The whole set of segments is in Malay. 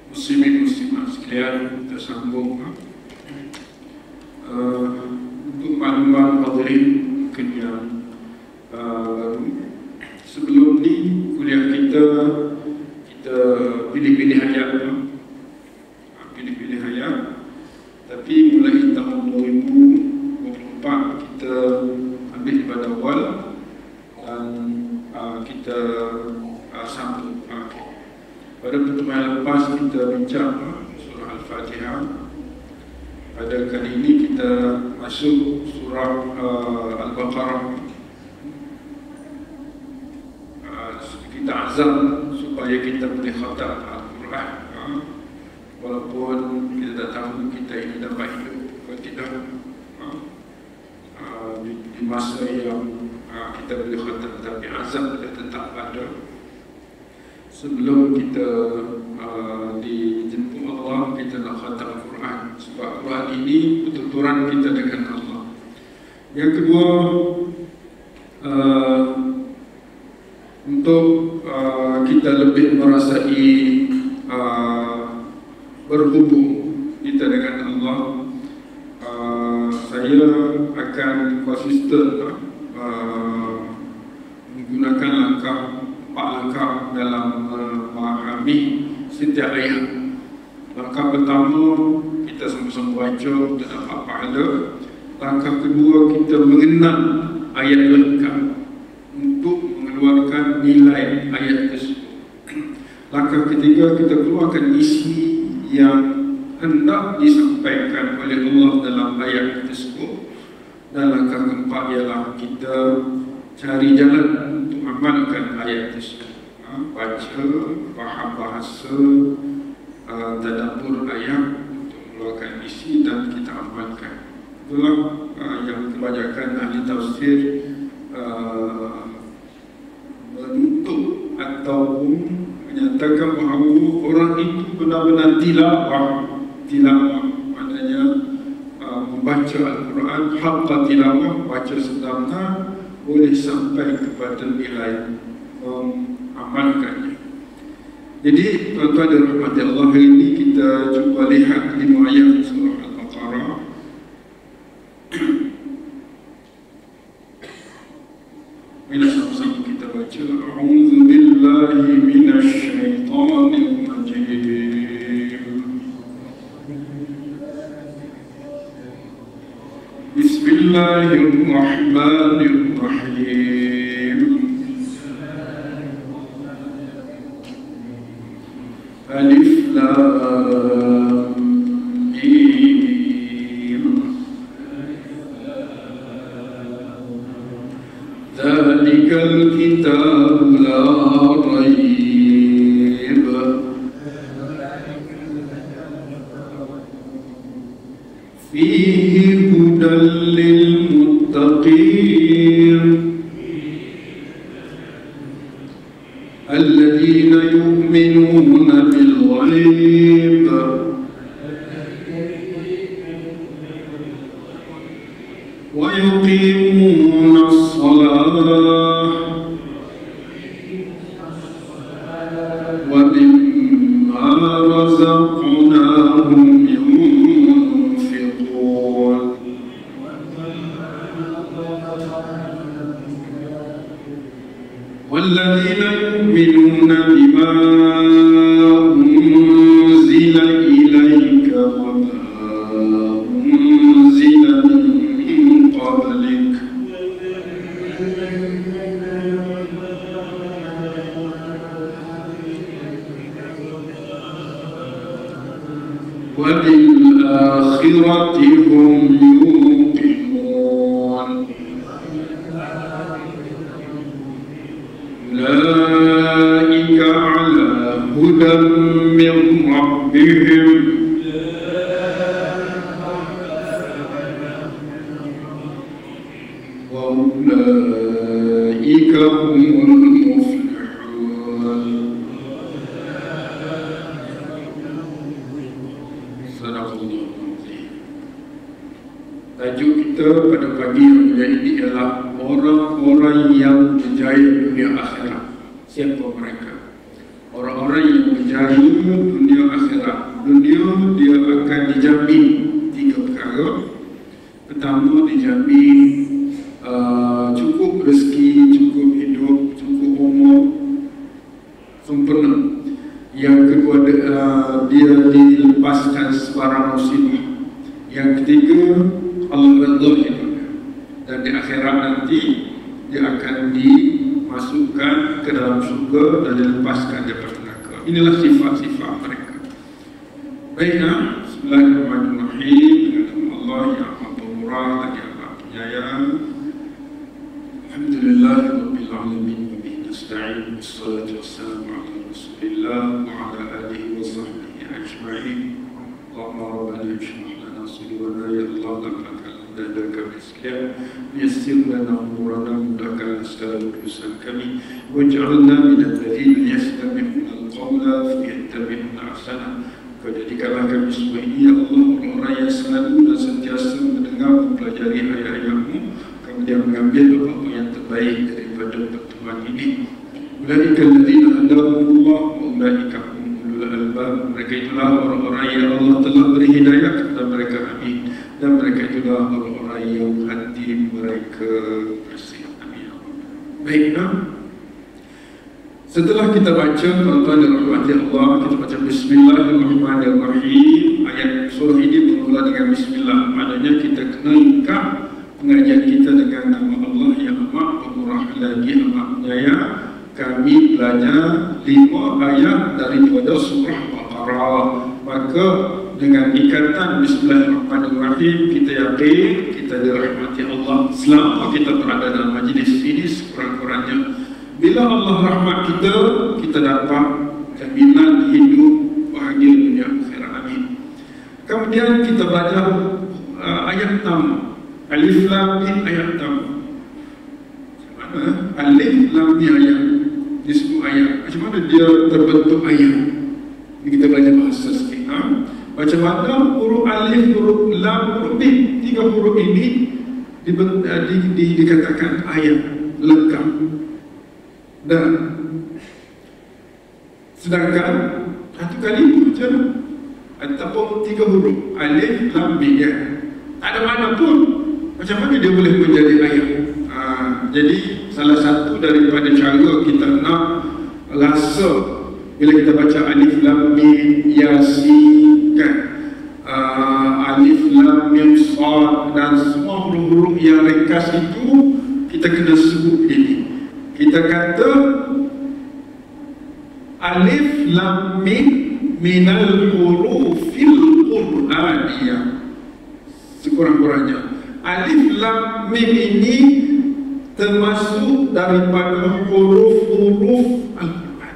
Muslimin muslimat sekalian, kita sambung untuk makluman hadirin mungkin yang baru. Sebelum ni kuliah kita pilih-pilih ayat, pilih-pilih ayat. Tapi mulai tahun 2024 kita ambil pada awal dan kita sambung. Pada pertemuan lepas kita bincang surah Al-Fatihah. Pada kali ini kita masuk surah Al-Baqarah. Kita azam supaya kita boleh khatam Al-Quran, walaupun kita tak tahu kita ini dapat hidup atau tidak di masa yang kita boleh khatam, tapi azam kita tetap ada. Sebelum kita dijemput Allah, kita nak khatam Quran, sebab Quran ini pertuturan kita dengan Allah. Yang kedua, untuk kita lebih merasai berhubung kita dengan Allah, saya akan konsisten menggunakan empat langkah dalam memahami setiap ayat. Langkah pertama, kita sama-sama baca dan dapat pahala. Langkah kedua, kita mengenal ayat lengkap untuk mengeluarkan nilai ayat tersebut. Langkah ketiga, kita keluarkan isi yang hendak disampaikan oleh Allah dalam ayat tersebut. Dan langkah keempat ialah kita cari jalan untuk amalkan ayat tersebut. Baca, faham bahasa, tadabbur ayat untuk mengeluarkan isi dan kita amalkan. Itulah yang kebanyakan ahli tafsir menuntut atau menyatakan bahawa orang itu benar-benar tilawah, maknanya membaca Al-Quran haqqa tilawah, baca sebenarnya, boleh sampai kepada nilai amalkannya. Jadi tuan-tuan dan rahmati Allah, hari ini kita cuba lihat 5 ayat surah Al-Baqarah. Bila sama-sama kita baca, A'udzu billahi minasy syaithanir rajim. Bismillahirrahmanirrahim. Alif Lam Mim. Dzalikal kitabu la raib fihi hudan lil muttaqin alladzina yu'minuna bil ghaib wa yuqimuna as-salah wa mimma razaqnahum yunfiqun. والذين يؤمنون بما أنزل إليك وما أنزل من قبلك وبالآخرة هم يوقنون. أولئك على هدى من ربهم وأولئك هم المفلحون. Sadaqallahu azim. Tajuk kita pada pagi hari ini ialah orang-orang yang berjaya dunia akhirat. Siapa mereka? Orang-orang yang berjaya dunia akhirat. kedua dia dilepaskan sebarang musibah. Yang ketiga, Allah redha hidupnya, dan di akhirat nanti dia akan dimasukkan ke dalam surga dan dilepaskan daripada neraka. Inilah sifat-sifat mereka. Baiklah, bismillahirrahmanirrahim. Dengan nama Allah yang Maha Pemurah lagi Maha Penyayang. Alhamdulillahirabbil alamin wa bihi nasta'in. Wassalatu wassalamu ala Rasulillah wa ala alihi wa sahbihi ajma'in. Allahumma rabbana ishrah lana sadrana ya Allah lakal dan kami sekalian, yassir lana umurana, mudahkan segala urusan kami, waj'alna minal ladzina yastami'una al-qawla fayattabi'una ahsana. Kau jadikanlah kami semua ini ya Allah orang-orang yang selalu dan sentiasa mendengar, mempelajari ayat-ayat-Mu, kemudian mengambil apa-apa yang terbaik daripada pertemuan ini. Ulaika alladzina hadahumullah wa ulaika hum ulul albab. Mereka itulah orang-orang yang Allah telah beri hidayah kepada mereka, amin. Dan mereka itulah orang-orang yang hati mereka bersih, amin. Baiklah, setelah kita baca tuan-tuan dan rahmati Allah, kita baca Bismillahirrahmanirrahim. Ayat surah ini bermula dengan Bismillah. Maknanya kita kena lengkap pengajian kita dengan nama Allah yang amat pemurah lagi amat penyayang. Kami belajar 5 ayat daripada surah Baqarah. Maka dengan ikatan Bismillahirrahmanirrahim, kita yakin kita dirahmati Allah selama kita berada dalam majlis ini sekurang-kurangnya. Bila Allah rahmat kita, kita dapat jaminan hidup bahagia dunia akhirat, amin. Kemudian kita belajar ayat 6, Alif Lam Mim ayat 6. Macam mana? Alif Lam Mim ayat disebut ayat. Macam mana dia terbentuk ayat? Ini kita belajar bahasa sikit. Macam mana huruf Alif, huruf Lam, huruf Mim, 3 huruf ini dikatakan ayat lengkap. Dan sedangkan satu kali macam ataupun 3 huruf Alif Lam Mim, ya, tak ada mana pun, macam mana dia boleh menjadi ayat? Jadi salah satu daripada cara kita nak rasa bila kita baca Alif Lam Mim Yasin, kan, Alif Lam Mim Shad dan semua huruf-huruf yang ringkas itu, kita kena sebut ini. Kita kata Alif Lam Mim minal hurufil Qur'aniyah. Sekurang-kurangnya Alif Lam Mim ini termasuk daripada huruf-huruf Al-Quran.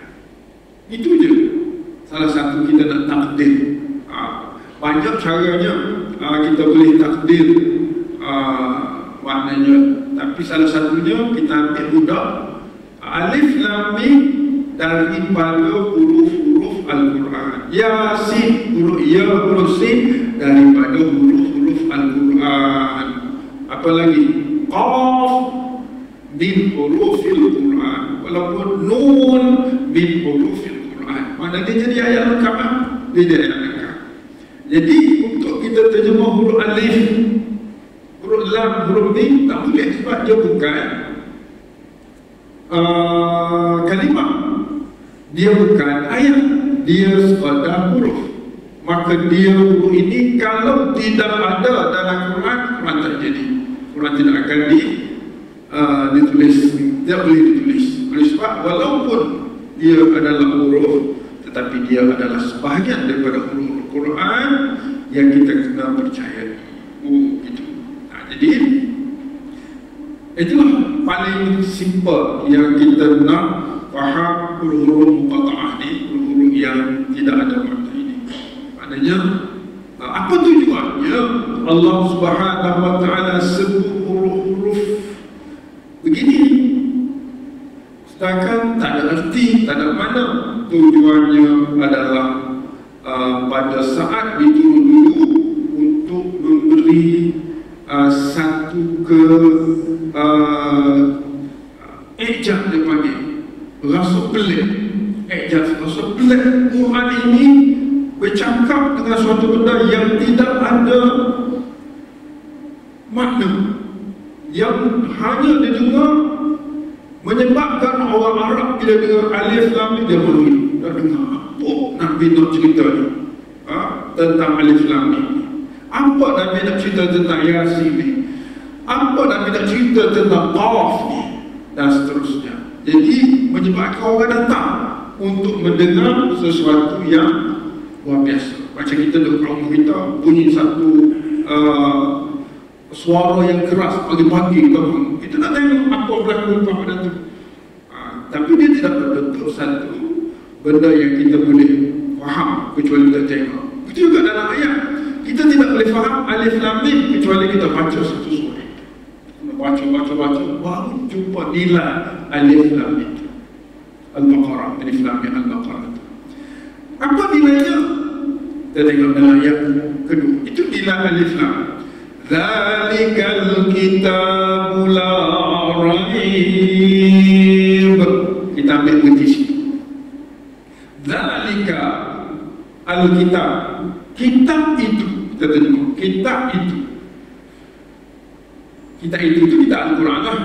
Itu je. Salah satu kita nak takdir. Banyak caranya kita boleh takdir maknanya, tapi salah satunya kita ambil budak Alif Lam Mim daripada huruf-huruf Al-Quran. Yasin, huruf Ya, huruf Sin daripada huruf-huruf Al-Quran. Apa lagi? Qaf min hurufil Quran, walaupun Nun min hurufil Quran. Mana dia jadi ayat lengkap? Dia jadi ayat lengkap. Jadi untuk kita terjemah huruf Alif, huruf Lam, huruf Mim tak boleh, sebab dia bukan kalimah, dia bukan ayat, dia sekadar huruf. Maka dia huruf ini kalau tidak ada dalam Quran, Quran tak jadi. Quran tidak akan ditulis, tidak boleh ditulis. Oleh sebab walaupun dia adalah huruf, tetapi dia adalah sebahagian daripada huruf Quran yang kita kena percayai. Gitu. Jadi itulah paling simple yang kita nak faham huruf-huruf muqatta'ah ni, huruf-huruf yang tidak ada makna ini. Maknanya apa tujuannya Allah Subhanahu wa taala sebut huruf-huruf begini, sedangkan tak ada arti, tak ada makna. Tujuannya adalah pada saat diturun dulu untuk memberi satu ejak, dia panggil rasa pelik, ejak, rasa pelik. Quran ini bercakap dengan suatu benda yang tidak ada makna, yang hanya didengar, menyebabkan orang Arab bila dengar Alif Lam Mim dia malu. Dah dengar apa nak Nabi nak cerita ni tentang Alif Lam Mim? Apa Nabi nak cerita tentang Yasin ni? Apa Nabi nak cerita tentang Qaf ni? Dan seterusnya. Jadi menyebabkan orang datang untuk mendengar sesuatu yang luar biasa. Macam kita duduk kelompok kita, bunyi satu suara yang keras pagi-pagi kita nak tengok apa berlaku pada tu. Tapi dia tidak berbentuk satu benda yang kita boleh faham kecuali kita tengok. Itu juga dalam ayat. Kita tidak boleh faham Alif Lam Mim kecuali kita baca satu surah. Baca, baru jumpa nilai Alif Lam Mim. Al-Baqarah, Alif Lam Mim Al-Baqarah. Apa nilainya? Kita tengok dalam ayat kedua. Itu nilai Alif Lam. Zalikal kitabu la raib. Kita ambil berhenti sini. Zalika al-kitab. Kitab itu, kita tengok, kitab itu. Kitab itu kita Al-Quran lah.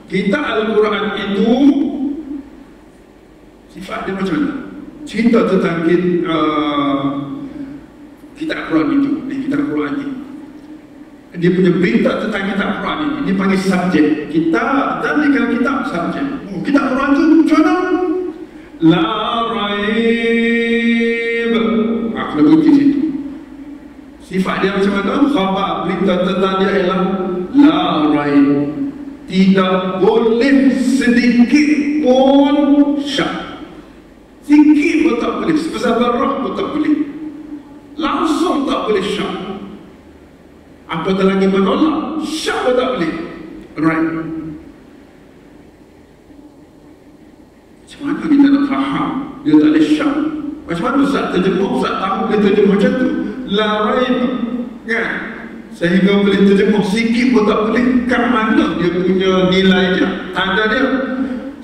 Kitab Al-Quran itu sifat dia macam mana? Cerita tentang kitab Al-Quran itu. Kitab Al-Quran ini, dia punya berita tentang kitab Al-Quran ini. Dia panggil subjek. Kitab, dan dia kata kitab subjek. Kitab Al-Quran itu macam mana? La raib. Kena berhenti situ. Sifat dia macam mana? Khabar, berita tentang dia ialah la raib. Tidak boleh sedikit pun syak. Sikit pun tak boleh. Sebesar darah pun tak boleh. Langsung tak boleh syak. Apatah lagi menolak, syak pun tak boleh. Right. Macam mana kita nak faham dia tak boleh syak? Macam mana Ustaz terjemah, Ustaz tahu dia terjemah macam tu? La raib, kan? Sehingga boleh terjemah sikit pun tak boleh. Kat mana dia punya nilainya? Tanda dia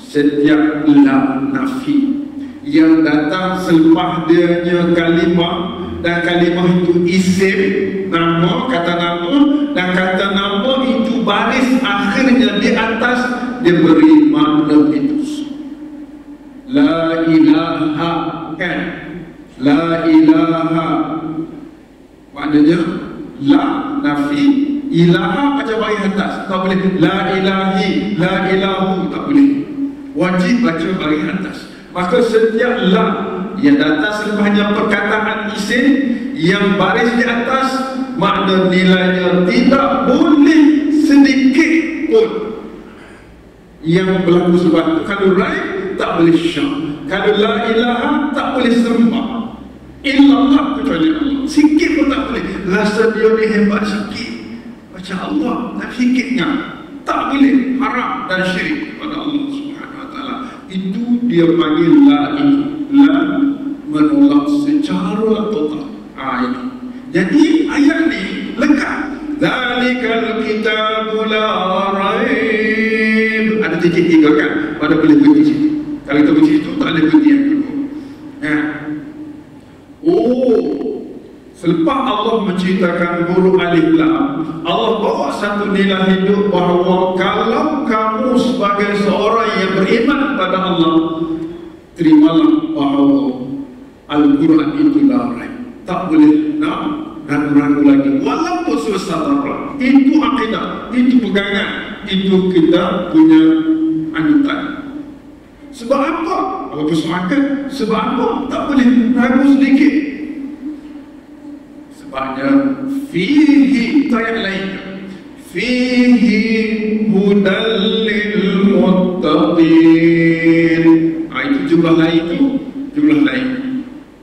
setiap lam nafi yang datang selepas dia kalimah, dan kalimah itu isim, nama, kata nama, dan kata nama itu baris akhirnya di atas dia beri makna itu. La ilaha, kan? La ilaha maknanya la nafi, ilaha macam bagi atas, tak boleh. La ilahi, la ilahu, tak boleh. Wajib baca bagi atas. Maka setiap la yang datang selepasnya perkataan isim yang baris di atas, makna nilainya tidak boleh sedikit pun yang berlaku sebab itu. Kalau raib tak boleh syak. Kalau la ilaha tak boleh sembah illallah kecuali Allah. Sikit pun tak boleh. Rasa dia ni hebat sikit macam Allah, tapi sikitnya tak boleh. Haram dan syirik kepada Allah Subhanahu Wa Taala. Itu dia panggil la ini. La menolak secara total. Ini. Jadi ayat ni lengkap. Zalikal kitabu la raib. Ada titik tiga kan? Pada boleh berhenti situ. Kalau kita berhenti situ tak ada berhenti yang kedua. Selepas Allah menceritakan huruf Alif Lam, Allah bawa satu nilai hidup bahawa kalau kamu sebagai seorang yang beriman kepada Allah, terimalah bahawa Al-Quran itu la raib. Tak boleh nak ragu-ragu lagi. Walaupun sebesar darah. Itu akidah, itu pegangan, itu kita punya anutan. Sebab apa? Apa persoalan? Sebab apa? Tak boleh ragu sedikit. Sebabnya fihi, ayat lain, fihi hudal lil muttaqin. Itu jumlah lain tu, jumlah lain.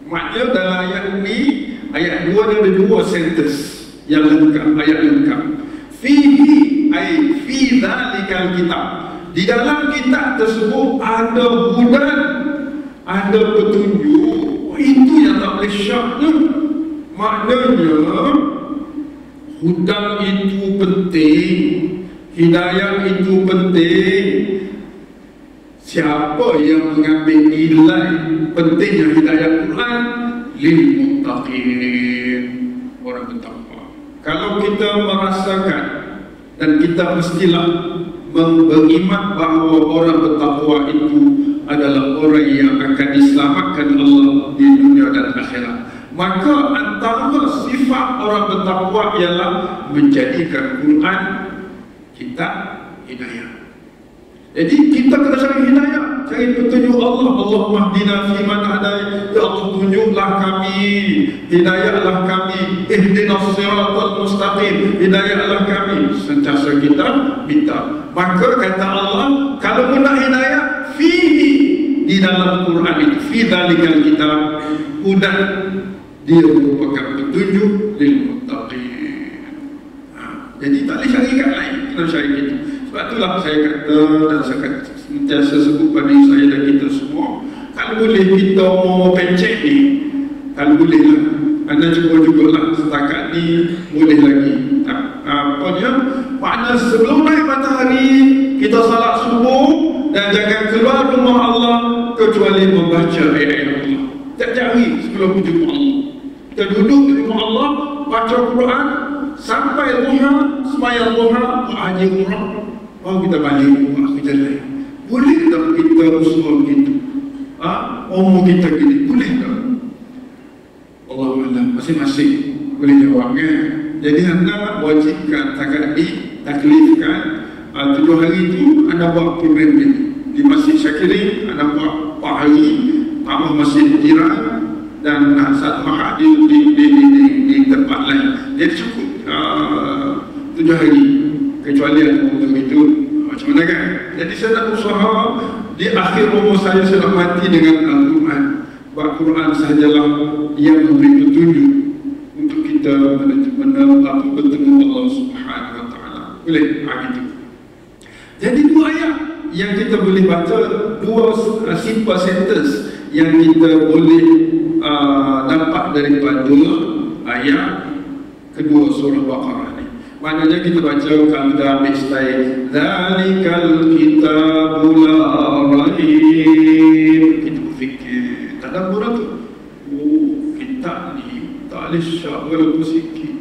Maknanya dalam ayat ni, ayat 2 ada 2 sentence yang lengkap, ayat lengkap. Fihi, ay fi dzalikal kitab. Di dalam kitab tersebut ada hudan, ada petunjuk. Itu yang tak boleh syaknya. Maknanya hudan itu penting, hidayah itu penting. Siapa yang mengambil nilai pentingnya hidayah Quran? Lil muttaqin, orang bertakwa. Kalau kita merasakan dan kita mestilah beriman bahawa orang bertakwa itu adalah orang yang akan diselamatkan Allah di dunia dan akhirat. Maka antara sifat orang bertakwa ialah menjadikan Quran kitab hidayah. Jadi kita kena cari hidayah, cari petunjuk Allah. Allahumma hdina fi man hadayt, ya Allah tunjuklah kami, hidayahlah kami, ihdinas siratal mustaqim, hidayahlah kami. Sentiasa kita minta. Maka kata Allah, kalau nak hidayah, fihi, di dalam Quran itu, fi dzalikal kitab hudan, dia merupakan petunjuk lil muttaqin. Jadi tak boleh cari kat lain, kena cari kita. Sebab itulah saya kata, dan saya sentiasa sebut pada saya dan kita semua, kalau boleh kita mau pencet ni, kalau boleh lah, anda cuba jugalah setakat ni, boleh lagi. Apa dia? Makna sebelum naik matahari, kita salat subuh dan jangan keluar rumah Allah kecuali membaca ayat Allah. Tak jauhi sebelum jumpa Allah. Kita duduk di rumah Allah, baca Quran sampai duha, sembahyang duha, haji umrah, baru kita balik rumah kerja lain. Boleh tak kita usaha begitu? Umur kita gini, boleh tak? Allahuakbar, masing-masing boleh jawab kan? Jadi anda wajibkan, takkan ditaklifkan 7 hari itu anda buat program ini. Di Masjid Syakirin anda buat 4 hari, tambah Masjid Jiran, dan 1 hari di tempat lain. Jadi cukup 7 hari, kecuali ada untuk itu macam mana kan? Jadi saya nak usaha di akhir umur saya nak mati dengan Al-Quran. Sebab Quran sahajalah yang memberi petunjuk untuk kita bertemu Allah Subhanahu Wa Taala. Boleh? Gitu. Jadi 2 ayat yang kita boleh baca, 2 simple sentence yang kita boleh dapat daripada ayat kedua surah Baqarah ni. Maknanya kita baca, kalau kita ambil style Dzalikal kitabu la raib, kita berfikir tadabbur tu. Oh, kitab ni tak boleh syak walaupun sikit.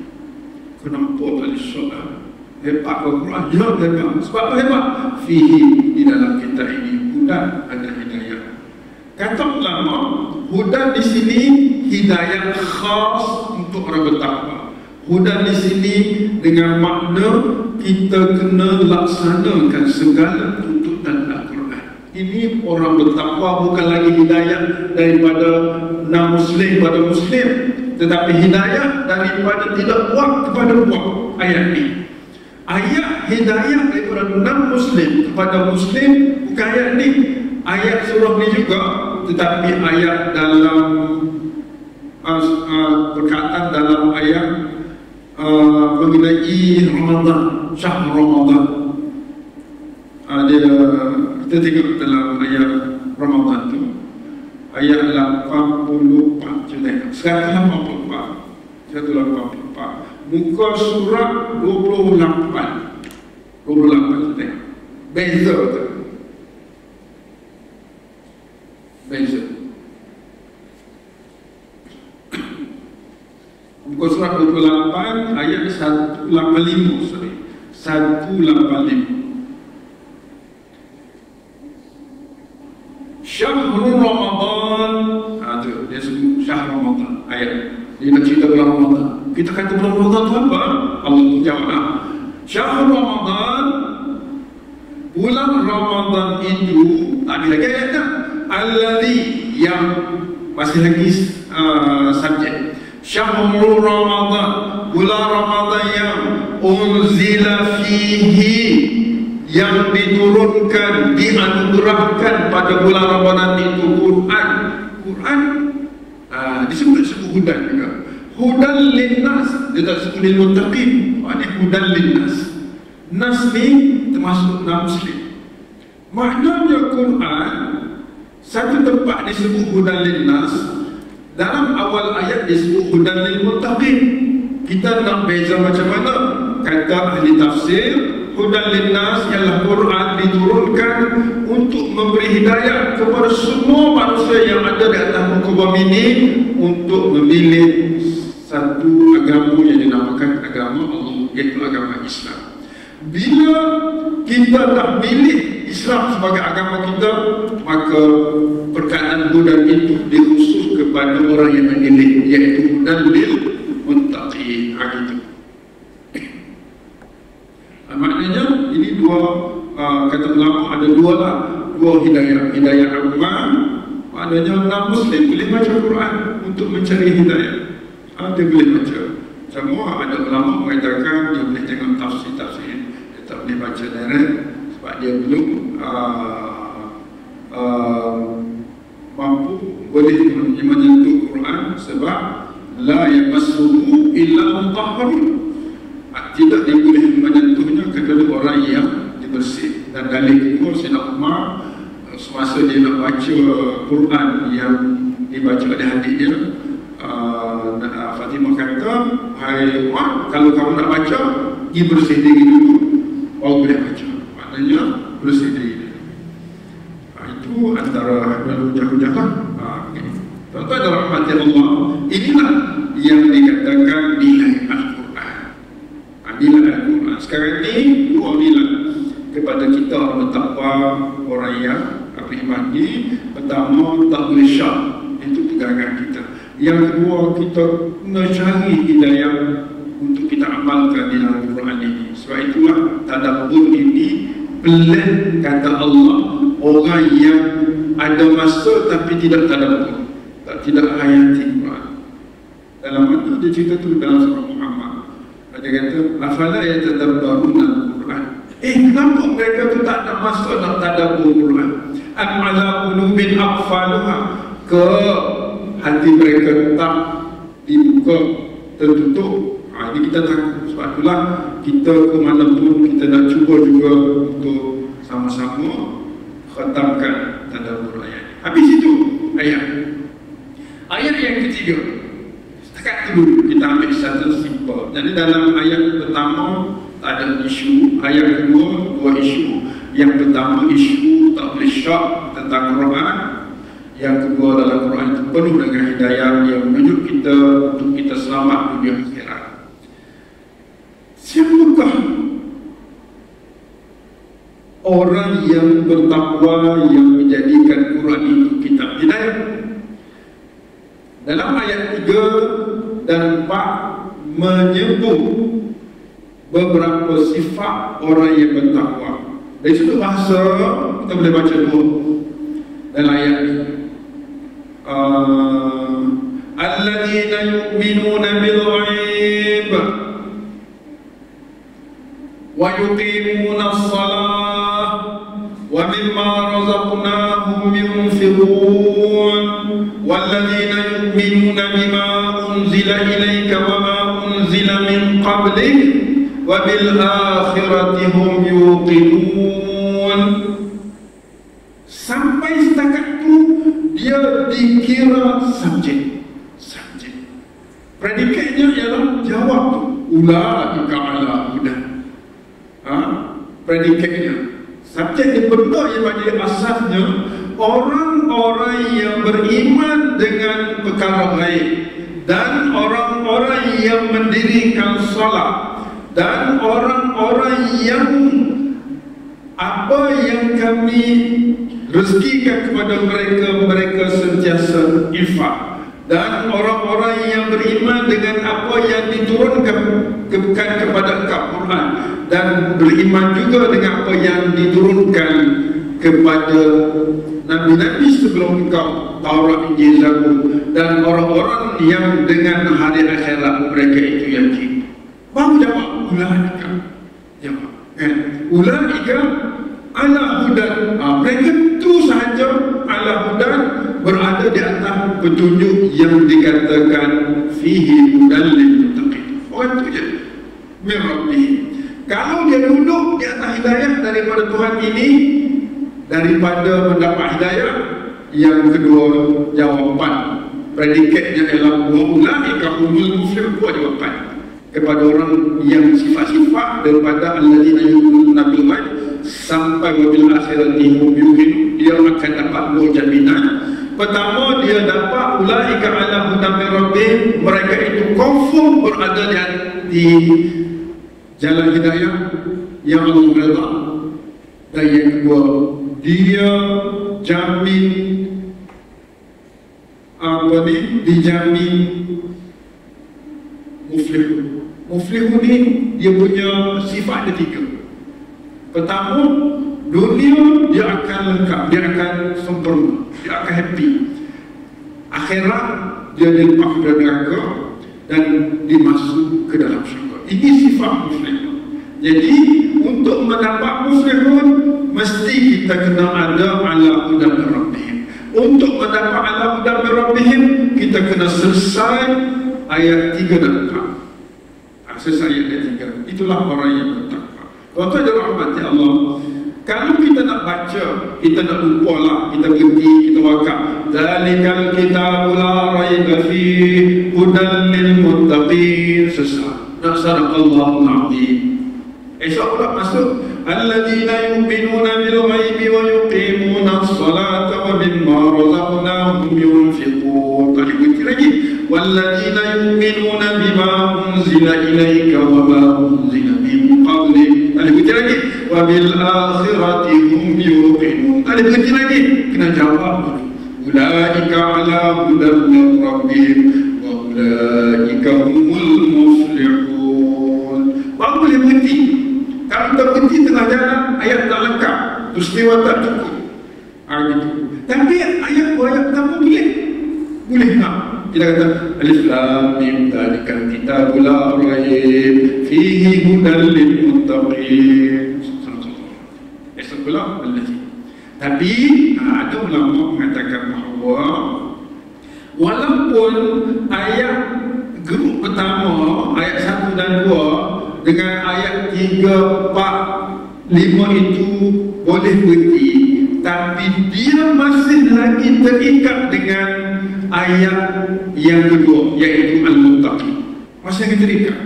Kenapa tak boleh syak? Hebat Al-Quran, ya hebat. Sebab apa hebat? Fihi, di dalam kitab ini hudan, ada hidayah. Kata ulama, hudan di sini hidayah khas untuk orang bertakwa. Hudan di sini dengan makna kita kena laksanakan segala tuntutan Al-Quran. Ini orang bertakwa, bukan lagi hidayah daripada non-Muslim pada Muslim, tetapi hidayah daripada tidak buat kepada buat. Ayat ini, ayat hidayah daripada non-Muslim kepada Muslim, bukan ayat ini. Ayat surah ini juga, tetapi ayat dalam perkataan dalam ayat mengenai Ramadan, syahr Ramadan. Kita tengok dalam ayat Ramadan tu, ayat 84, 184, muka surat 28 kita tengok. Beza tu, beza. Muka surat 28 ayat 185, 185. Syahrul Ramadan, dia sebut syahr Ramadan ayat. Dia nak cerita bulan Ramadan. Kita kata bulan Ramadan tu apa? Allah tu jawab. Syahrul Ramadan, bulan Ramadan itu, tak ada lagi ayatnya. Alladhi, yang masih lagi subjek. Syahrul Ramadan, bulan Ramadan yang unzila fihi, yang diturunkan, dianugerahkan pada bulan Ramadan itu Quran. Quran disebut hudan juga. Hudan linnas, dia tak sebut lil muttaqin. Ini hudan linnas. Nas ni termasuk non-Muslim. Maknanya Quran, satu tempat disebut hudan linnas, dalam awal ayat disebut hudan lil muttaqin. Kita nak beza macam mana? Kata ahli tafsir, hudan linnas ialah Quran diturunkan untuk memberi hidayah kepada semua manusia yang ada di atas muka bumi ini, untuk memilih satu agama yang dinamakan agama Allah, iaitu agama Islam. Bila kita tak pilih Islam sebagai agama kita, maka perkataan budak itu dikhusus kepada orang yang menilai, iaitu dalil muttaqin. Gitu. Maknanya ini dua, kata ulama ada dua lah, dua hidayah. Hidayah amma, maknanya non Muslim boleh baca Quran untuk mencari hidayah. Dia boleh baca. Semua ada ulama mengatakan dia boleh tengok tafsir-tafsir, dia tak boleh baca direct sebab dia belum mampu boleh menyentuh Quran, sebab la yamassuhu illa mutahharun. Tidak boleh menyentuhnya kecuali orang yang dibersih. Dan dalil itu Sayyidina Umar semasa dia nak baca Quran yang dibaca oleh adik dia, Fatimah kata, hai Umar, kalau kamu nak baca, pergi bersih diri dulu, baru boleh baca. Maknanya bersih diri. Itu antara hujah-hujah lah. Tuan-tuan dan rahmati Allah, inilah yang dikatakan nilai Al-Quran. Nilai Al-Quran sekarang ini dua nilai kepada kita orang bertakwa, orang yang beriman ini. Pertama, tak boleh syak, itu pegangan kita. Yang kedua, kita mencari hidayah untuk kita amalkan di dalam Al-Quran ini. Sebab itulah tadabbur ini pelan kata Allah, orang yang ada masa tapi tidak tadabbur, tidak hayati Quran. Dalam mana dia cerita tu dalam surah Muhammad. Dia kata, afala yatadabbaruna al-Quran. Kenapa mereka tu tak ada masa nak tadabbur Quran? Am ala qulubin aqfaluha, ke hati mereka tak dibuka, tertutup. Ini kita takut. Sebab itulah kita ke mana pun kita nak cuba juga untuk sama-sama khatamkan tadabbur ayat. Habis itu ayat yang ketiga. Setakat dulu kita ambil satu simple. Jadi dalam ayat pertama ada isu, ayat kedua dua isu. Yang pertama isu tak boleh syak tentang Quran. Yang kedua dalam Quran itu penuh dengan hidayah yang menunjuk kita untuk kita selamat dunia akhirat. Siapakah orang yang bertakwa yang menjadikan Quran itu kitab hidayah? Dalam ayat 3 dan 4 menyebut beberapa sifat orang yang bertakwa. Dari sudut bahasa kita boleh baca dua dalam ayat ini. Alladzina yu'minuna bil ghaib wa yuqimuna as-salah wa mimma razaqnahum yunfiqun walladzina yu'minuna bima unzila ilayka wa ma unzila min qablik wa bil akhirati hum yuqinun. Sampai setakat itu dia dikira subjek. Predikatnya ialah jawab tu, ulaika ala hudan. Predikatnya, subjek dia benda yang pada asasnya orang-orang yang beriman dengan perkara baik, dan orang-orang yang mendirikan salat, dan orang-orang yang apa yang kami rezekikan kepada mereka, mereka sentiasa infak, dan orang-orang yang beriman dengan apa yang diturunkan kepada engkau Quran, dan beriman juga dengan apa yang diturunkan kepada nabi-nabi sebelum engkau, Taurat, Injil, Zabur, dan orang-orang yang dengan hari akhirat mereka itu yakin. Baru jawab ulaika. Jawab ulaika ala hudan. Mereka itu sahaja ala hudan, berada di atas petunjuk yang dikatakan fihi hudan lil muttaqin. Orang itu je min rabbih. Kalau dia duduk di atas hidayah daripada Tuhan ini, daripada mendapat hidayah, yang kedua jawapan predikatnya ialah ulaika humul muflihun. Dua jawapan kepada orang yang sifat-sifat daripada alladzina yu'minuna bil ghaib sampai wabil akhirati hum yuqinun. Dia akan dapat dua jaminan. Pertama, dia dapat ulaika ala hudan min rabbih, mereka itu confirm berada di jalan hidayah yang Allah redha. Dan yang kedua, dia jamin dijamin muflihun. Muflihun ni dia punya sifat ada 3. Pertama, dunia dia akan lengkap, dia akan sempurna, dia akan happy. Akhirat dia dilepas dari neraka dan dimasuk ke dalam syurga. Ini sifat muflihun. Jadi untuk mendapat muflihun mesti kita kena ada ala hudan min rabbihim. Untuk mendapat ala hudan min rabbihim kita kena selesai ayat 3 dan 4. Selesai ayat 3. Itulah orang yang bertakwa. Tuan-tuan dan rahmati Allah, kalau kita nak baca, kita nak lupa lah, kita berhenti, kita wakaf. Zalikal kitabul la raiba fihi hudan lil muttaqin. Sesat. Sadaqallahul azim. Esok pula masuk alladzina yu'minuna bil ghaibi wa yuqimuna as-salata wa mimma razaqnahum yunfiqun. Tadi berhenti lagi. Walladzina yu'minuna bima unzila ilaika wa ma unzila min qablik. Tadi berhenti lagi. Wa bil akhirati hum yuqinun. Tadi berhenti lagi. Kena jawab. Ulaika ala hudan min rabbihim wa ulaika humul muflihun. Baru boleh berhenti. Kalau kita berhenti tengah jalan, ayat tak lengkap, peristiwa tak cukup. Gitu. Tapi ayat pertama boleh tak? Kita kata alif lam mim dzalikal kitabul la raib fihi hudan lil muttaqin. Esok pula allazi. Tapi ada ulama mengatakan bahawa walaupun ayat grup pertama, ayat 1 dan 2 dengan ayat 3, 4, 5 itu boleh berhenti, tapi dia masih lagi terikat dengan ayat yang kedua, iaitu Al-Muttaqin. Masih lagi terikat.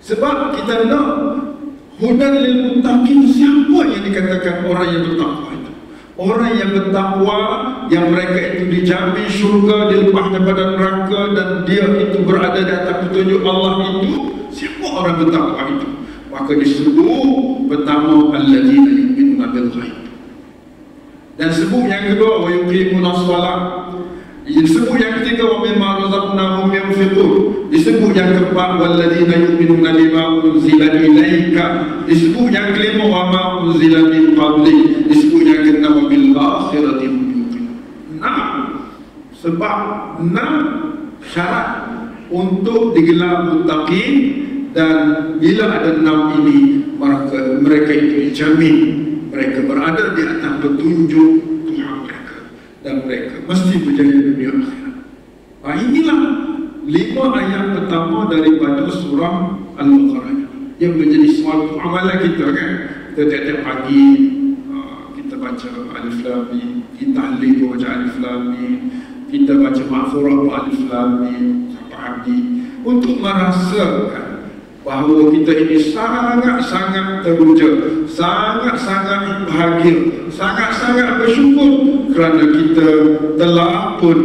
Sebab kita nak hudan lil muttaqin, siapa yang dikatakan orang yang bertakwa itu? Orang yang bertakwa, yang mereka itu dijamin syurga, dilepas daripada neraka, dan dia itu berada di atas petunjuk Allah itu. Siapa orang bertakwa itu? Maka disebut pertama alladzina yu'minuna bil ghaib. Dan sebut yang kedua wa yuqimuna shalah. Disebut yang ketiga wa mimma razaqnahum yunfiqun. Disebut yang keempat walladzina yu'minuna bima unzila ilaika. Disebut yang kelima wa ma unzila min qablik. Disebut yang keenam wa bil akhirati hum yuqinun. Sebab 6 syarat untuk digelar muttaqin, dan bila ada 6 ini, mereka itu dijamin mereka berada di atas petunjuk Tuhan mereka, dan mereka mesti berjaya dunia akhirat. Inilah 5 ayat pertama daripada surah Al-Baqarah yang menjadi suatu amalan kita, kan? Kita tiap-tiap pagi kita baca Alif Lam Mim, kita tahlil baca Alif Lam Mim, kita baca Ma'furah Alif Lam Mim sampai habis, untuk merasakan bahawa kita ini sangat-sangat teruja, sangat-sangat bahagia, sangat-sangat bersyukur kerana kita telah pun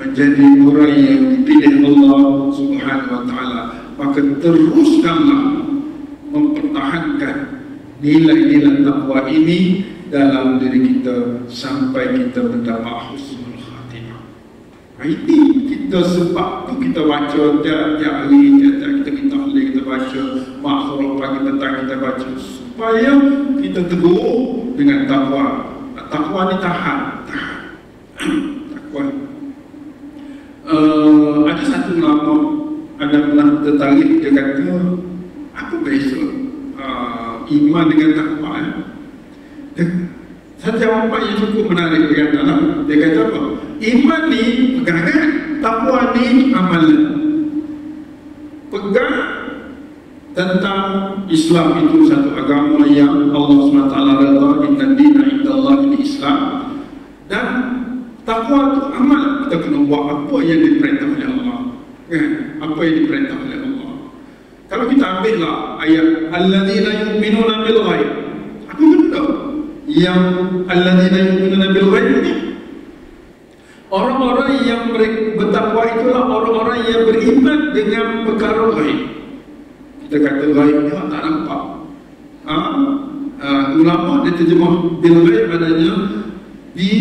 menjadi orang yang dipilih Allah Subhanahu wa Ta'ala. Maka teruskanlah mempertahankan nilai-nilai takwa ini dalam diri kita sampai kita mendapat husnul khatimah. Ini kita, sebab tu kita baca tiap-tiap hari, tiap-tiap kita boleh kita baca Ma'furah pagi petang kita baca, supaya kita teguh dengan takwa. Takwa ni tahan. Takwa. Ada satu ulama, ada pernah tertarik, dia kata, apa beza iman dengan takwa? Saya jawapan yang cukup menarik dengan dalam. Dia kata apa? Iman ni pegangan, takwa ni amalan. Pegang tentang Islam itu satu agama yang Allah SWT reda, inna dina indallahi Islam. Dan takwa itu amal. Kita kena buat apa yang diperintah oleh Allah, kan? Apa yang diperintah oleh Allah. Kalau kita ambil lah ayat alladzina yu'minuna bil ghaib, apa benda yang alladzina yu'minuna bil ghaib ni? Orang-orang yang bertakwa itulah orang-orang yang beriman dengan perkara ghaib. Kita kata ghaib ni tak nampak. ulama dia terjemah bil ghaib maknanya di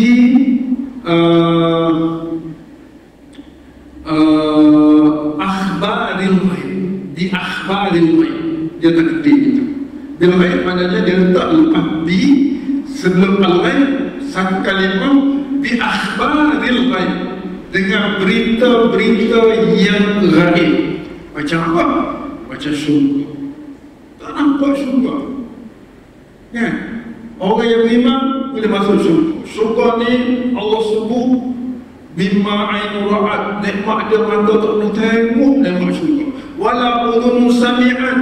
akhbaril ghaib, di akhbaril ghaib dia tak ketik itu. Bil ghaib maknanya dia letak lepas di sebelum al-ghaib satu kalimah bi akhbaril ghaib, dengan berita-berita yang ghaib. Macam apa? Macam syurga. Tak nampak syurga, kan? Orang yang beriman boleh masuk syurga. Syurga ni Allah sebut bima ainu ra'at, nikmat dia mata tak pernah tengok, nikmat syurga. Wala udhun sami'at,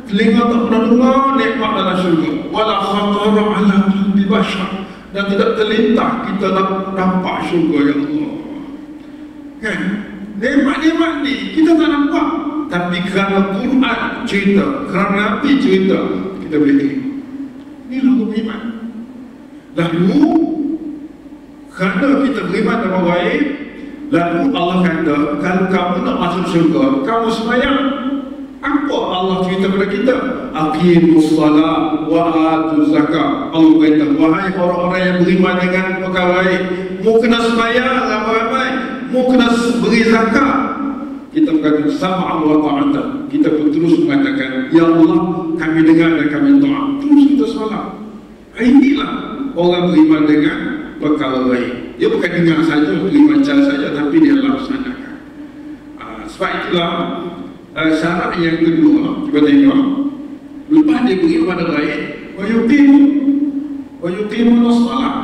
telinga tak pernah dengar, nikmat dalam syurga. Wala khatara ala qalbi bashar, dan tidak terlintas kita nak nampak syurga, ya Allah, kan? Nikmat-nikmat ni kita tak nampak, tapi kerana Quran cerita, kerana Nabi cerita, kita boleh terima. Inilah beriman. Lalu kerana kita beriman dengan baik, lalu Allah kata, kalau kamu nak masuk syurga, kamu sembahyang. Apa Allah cerita kepada kita? Aqimus salat wa atuz zakat. Allah kata, wahai orang-orang yang beriman dengan perkara baik, mu kena sembahyang ramai-ramai, mu kena beri zakat. Kita berkata sam'a wa ta'ata. Kita pun terus mengatakan, ya Allah, kami dengar dan kami taat. Terus kita solat. Inilah orang beriman dengan perkara baik. Dia bukan dengar saja, beriman saja, tapi dia laksanakan. Sebab itulah syarat yang kedua, kita tengok, lepas dia beriman dengan baik, wa yuqimu as-salat,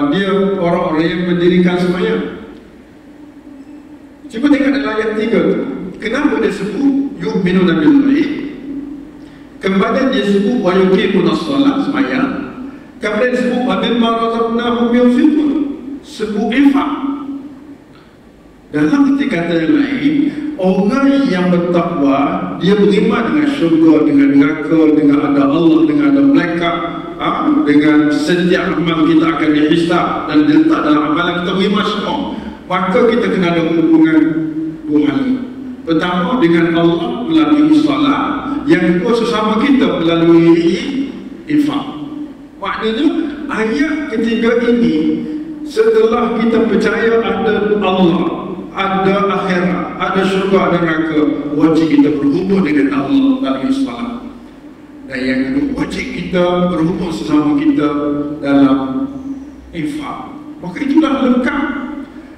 dia orang-orang yang mendirikan sembahyang. Cuba tengok dalam ayat 3 tu, kenapa dia sebut yu'minuna bil ghaib, kemudian dia sebut wa yuqimuna as-salat, sembahyang, kemudian dia sebut wa mimma razaqnahum yunfiqun, sebut infak. Dalam kata yang lain, orang yang bertakwa, dia beriman dengan syurga, dengan neraka, dengan ada Allah, dengan ada malaikat, dengan setiap amal kita akan dihisab dan diletak dalam amalan kita, beriman semua. Maka kita kena ada hubungan dua hal. Pertama dengan Allah melalui salat, yang kedua sesama kita melalui infak. Maknanya ayat ketiga ini, setelah kita percaya ada Allah, ada akhirat, ada syurga, ada neraka, wajib kita berhubung dengan Allah melalui salat. Dan yang kedua, wajib kita berhubung sesama kita dalam infak. Maka itulah lengkap.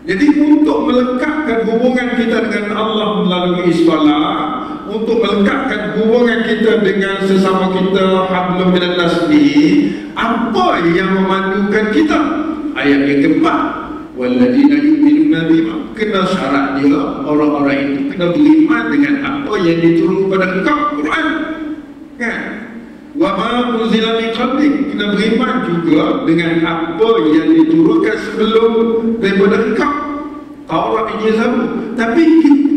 Jadi untuk melengkapkan hubungan kita dengan Allah melalui salat, untuk melengkapkan hubungan kita dengan sesama kita, hablum minan nas ni, apa yang memandukan kita? Ayat yang keempat, walladzina yu'minuna bima, kena syarat dia, orang-orang itu kena beriman dengan apa yang diturunkan pada engkau, Quran, kan? Wa ma unzila min qablik, kena beriman juga dengan apa yang diturunkan sebelum daripada engkau, Taurat, Injil, Zabur. Tapi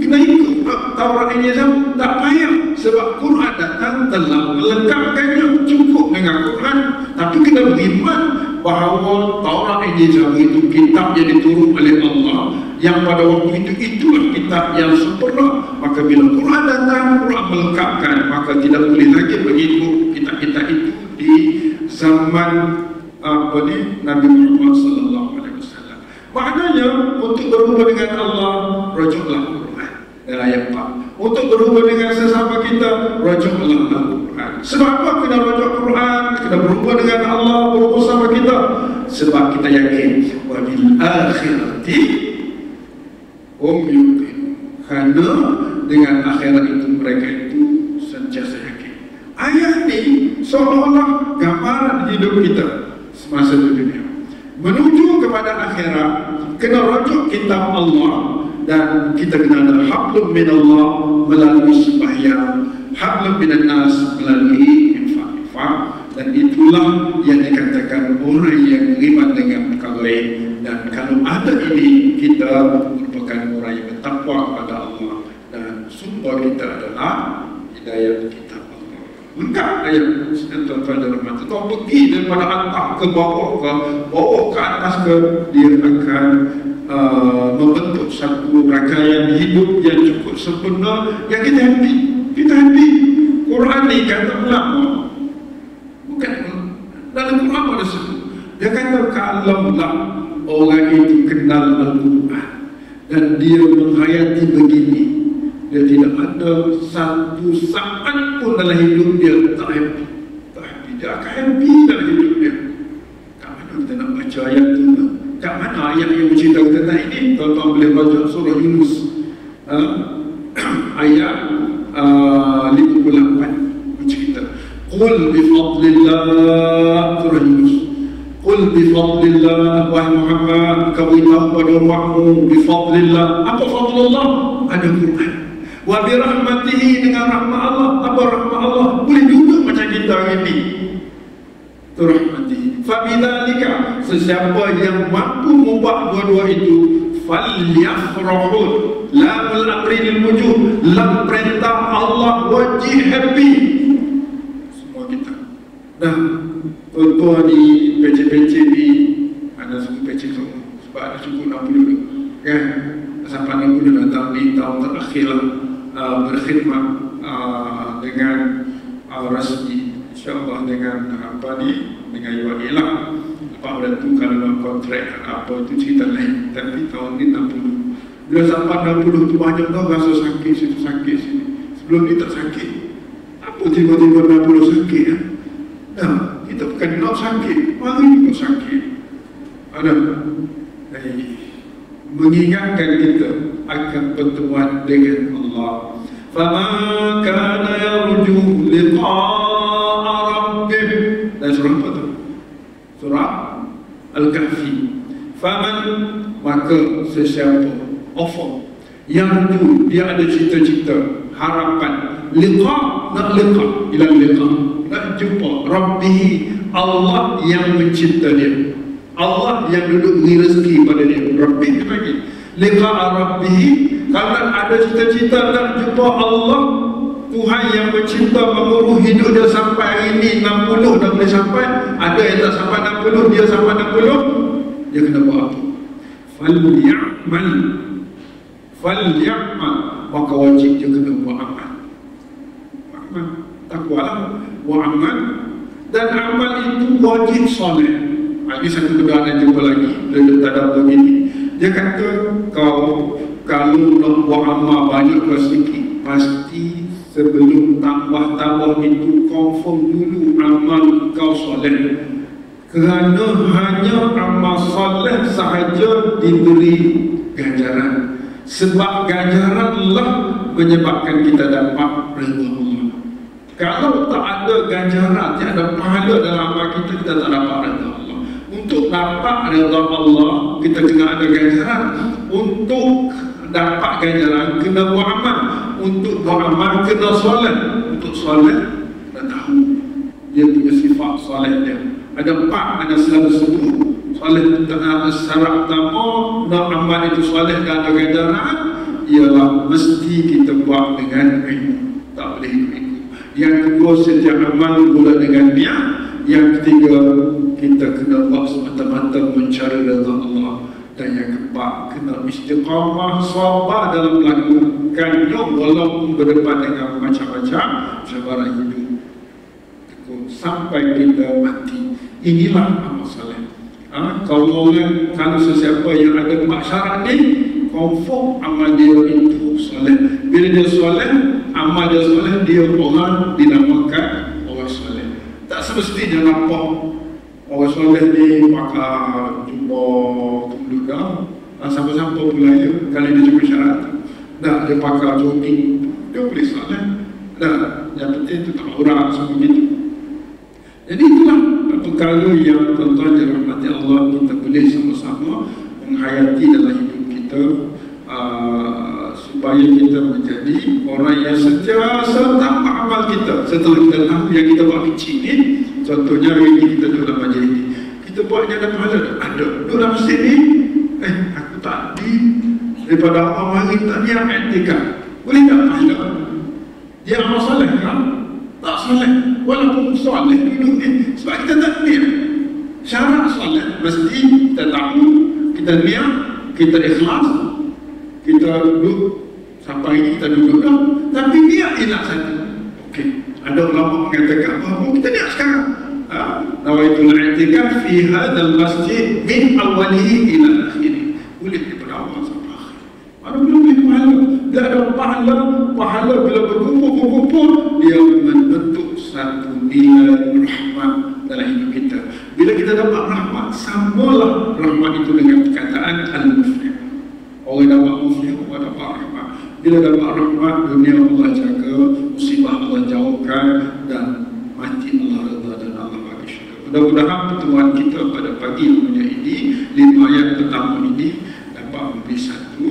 kena ikut Taurat, Injil, Zabur, tak payah, sebab Quran datang telah melengkapkannya, cukup dengan Quran. Tapi kena beriman bahawa Taurat, Injil, Zabur itu kitab yang diturun oleh Allah, yang pada waktu itu itulah kitab yang sempurna. Maka bila Quran datang, Quran melengkapkan, maka tidak boleh lagi mengikut kitab-kitab itu di zaman Nabi Muhammad sallallahu alaihi wasallam. Maknanya untuk berhubung dengan Allah, rujuklah Quran. Dalam ayat 4, untuk berhubung dengan sesama kita, rujuklah Quran. Sebab apa kena rujuk Quran? Kena berhubung dengan Allah, berhubung sama kita, sebab kita yakin wa bil akhirati hum yuqinun, kerana dengan akhirat itu mereka itu sentiasa yakin. Ayat ni seolah-olah gambaran hidup kita semasa di dunia. Menuju kepada akhirat, kena rujuk kitab Allah, dan kita kena ada hablum minallah melalui sembahyang, hablum minan nas melalui infak. Dan itulah yang dikatakan orang yang beriman dengan perkara. Dan kalau ada ini, kita merupakan orang yang bertakwa kepada Allah, dan sumber kita adalah hidayah kitab Allah. Lengkap ayat tuan-tuan dan rahmat. Kau pergi daripada atas ke bawah ke atas ke, dia akan membentuk satu rangkaian hidup yang cukup sempurna, yang kita happy. Quran ni kata ulama, bukan Dia kata kalaulah orang itu kenal Al-Quran dan dia menghayati begini, dia tidak ada satu saat pun dalam hidup dia tak happy. Dia akan happy dalam hidup dia. Kat mana kita nak baca ayat tu? Kat mana ayat yang bercerita tentang ini? Tuan-tuan boleh baca surah Yunus ayat 58 bercerita Qul bifadlillah, surah Yunus. Qul bifadlillah, wahai Muhammad, kau beritahu pada umatmu bifadlillah. Apa fadlullah? Ada Quran. Wa birahmatihi, dengan rahmat Allah. Apa rahmat Allah? Boleh duduk macam kita hari ini. Itu rahmatihi. Fabidzalika, sesiapa yang mampu membuat dua-dua itu, falyafrahun. Lamul amri lil wujub, lam perintah Allah wajib happy. Semua kita. Dah tuan-tuan di PC ni ada suku PC semua. Sebab ada suku 60 kan. Sampai 60 datang di tahun terakhir berkhidmat dengan rasmi, insyaAllah dengan dengan UAE lah. Lepas pada tu kalau nak kontrak apa itu cerita lain. Tapi tahun ni 60. Bila sampai 60 tu banyak tau rasa sakit situ, sakit sini. Sebelum ni tak sakit. Apa tiba-tiba 60 sakit ya? Nah, kita bukan nak sakit, mari pun sakit. Ada mengingatkan kita akan pertemuan dengan Allah. فَمَنْ كَانَ يَرْجُو لِقَاءَ رَبِّهِ. Dan surah apa tu? Surah Al-Kahfi. فَمَنْ, maka sesiapa, offer, yang tu dia ada cita-cita, harapan, liqa, nak liqa, ila liqa, nak jumpa Rabbihi, Allah yang mencipta dia, Allah yang duduk beri rezeki pada dia. Rabbi dia bagi liqa'a Rabbihi. Kalau ada cita-cita nak jumpa Allah, Tuhan yang mencipta, mengurus hidup dia sampai hari ini 60 dah boleh sampai. Ada yang tak sampai 60, dia sampai 60. Dia kena buat apa? Falya'mal, maka wajib dia kena buat amal. Amal, takwalah, buat amal. Dan amal itu wajib soleh. Ini satu kedua yang jumpa lagi. Dia tak ada begini. Dia kata kau kalau nak buat amal banyak ke sedikit, pasti sebelum tambah-tambah itu confirm dulu amal kau soleh. Kerana hanya amal soleh sahaja diberi ganjaran. Sebab ganjaranlah menyebabkan kita dapat redha Allah. Kalau tak ada ganjaran, tak ada pahala dalam amal kita, kita tak dapat redha Allah. Untuk dapat redha Allah, kita kena ada ganjaran. Untuk dapat ganjaran, kena buat amal. Untuk buat amal, kena solat. Untuk solat, dah tahu dia punya sifat solat dia. Ada 4 ada selalu sebut. Solat syarat utama nak amal itu solat dan ada ganjaran, ialah mesti kita buat dengan ilmu, tak boleh ikut-ikut. Yang kedua, setiap amal mula dengan niat. Yang ketiga, kita kena buat semata-mata mencari redha Allah. Dan yang keempat, kena istiqamah, sabar dalam melakukannya walaupun berdepan dengan macam-macam cabaran hidup, sampai kita mati. Inilah amal soleh. Kalau sesiapa yang ada 4 syarat ni, confirm amal dia itu soleh. Bila dia soleh, amal dia soleh, dia orang dinamakan orang soleh. Tak semestinya nampak orang soleh ni pakai jumpa kemudian sampai-sampai pula ya, kalau dia cuma syarat dah dia pakai jogging, dia boleh soleh dah. Yang penting itu tak orang semua gitu. Jadi itulah perkara yang tuan-tuan dirahmati Allah, kita boleh sama-sama menghayati dalam hidup kita, supaya kita menjadi orang yang sentiasa tambah amal kita. Setelah kita tahu yang kita buat kecil ni, contohnya hari ini kita duduk dalam majlis ni, kita buatnya ada pahala ada. Duduk dalam masjid ni, aku tadi daripada awal hari tak niat i'tikaf, boleh tak pahala? Dia amal soleh kan? Tak soleh, walaupun soleh duduk ni, sebab kita tak niat. Syarat soleh mesti kita tahu, kita niat, kita ikhlas, kita duduk sampai kita duduk dah, tapi niat nak satu. Okey, ada ulama mengatakan bahawa kita niat sekarang. Nawaitul i'tikaf i'tikaf fi hadzal masjid min awwalihi ila akhirih. Boleh daripada awal sampai akhir. Mana boleh pahala? Dia ada pahala bila berkumpul dia membentuk satu nilai rahmat dalam hidup kita. Bila kita dapat rahmat, samalah rahmat itu dengan perkataan al-muflih. Orang dapat muflih, orang dapat rahmat. Bila dapat rahmat, dunia Allah jaga, musibah Allah jauhkan, dan mati Allah redha dan Allah bagi syurga. Mudah-mudahan pertemuan kita pada pagi mulia ini, 5 ayat pertama ini dapat memberi satu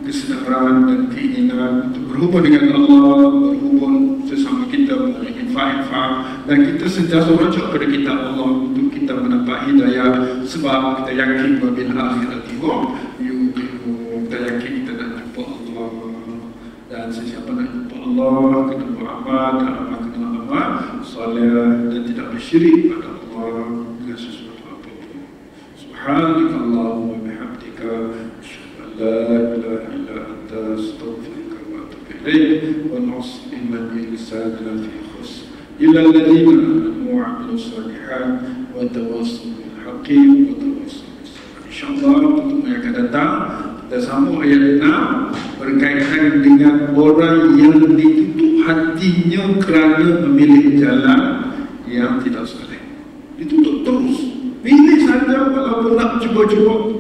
kesedaran dan keinginan untuk berhubung dengan Allah, berhubung sesama kita melalui infak-infak, dan kita sentiasa rujuk kepada kitab Allah untuk kita mendapat hidayah, sebab kita yakin wabil akhirati hum yuqinun. Kita yakin kita nak jumpa Allah, dan sesiapa nak jumpa Allah kena beramal dan amal kena amal soleh dan tidak bersyirik pada Allah dengan sesuatu apapun. Subhanakallahumma wa bihamdika لا إله إلا أنت أستغفرك وأتوب إليك ونعوذ بالله من لساننا في خص إلا الذين آمنوا وعملوا الصالحات وتواصوا بالحق وتواصوا بالصبر. InsyaAllah pertemuan yang akan datang kita sambung ayat 6 berkaitan dengan orang yang ditutup hatinya kerana memilih jalan yang tidak saleh. Ditutup terus, pilih saja walaupun nak cuba-cuba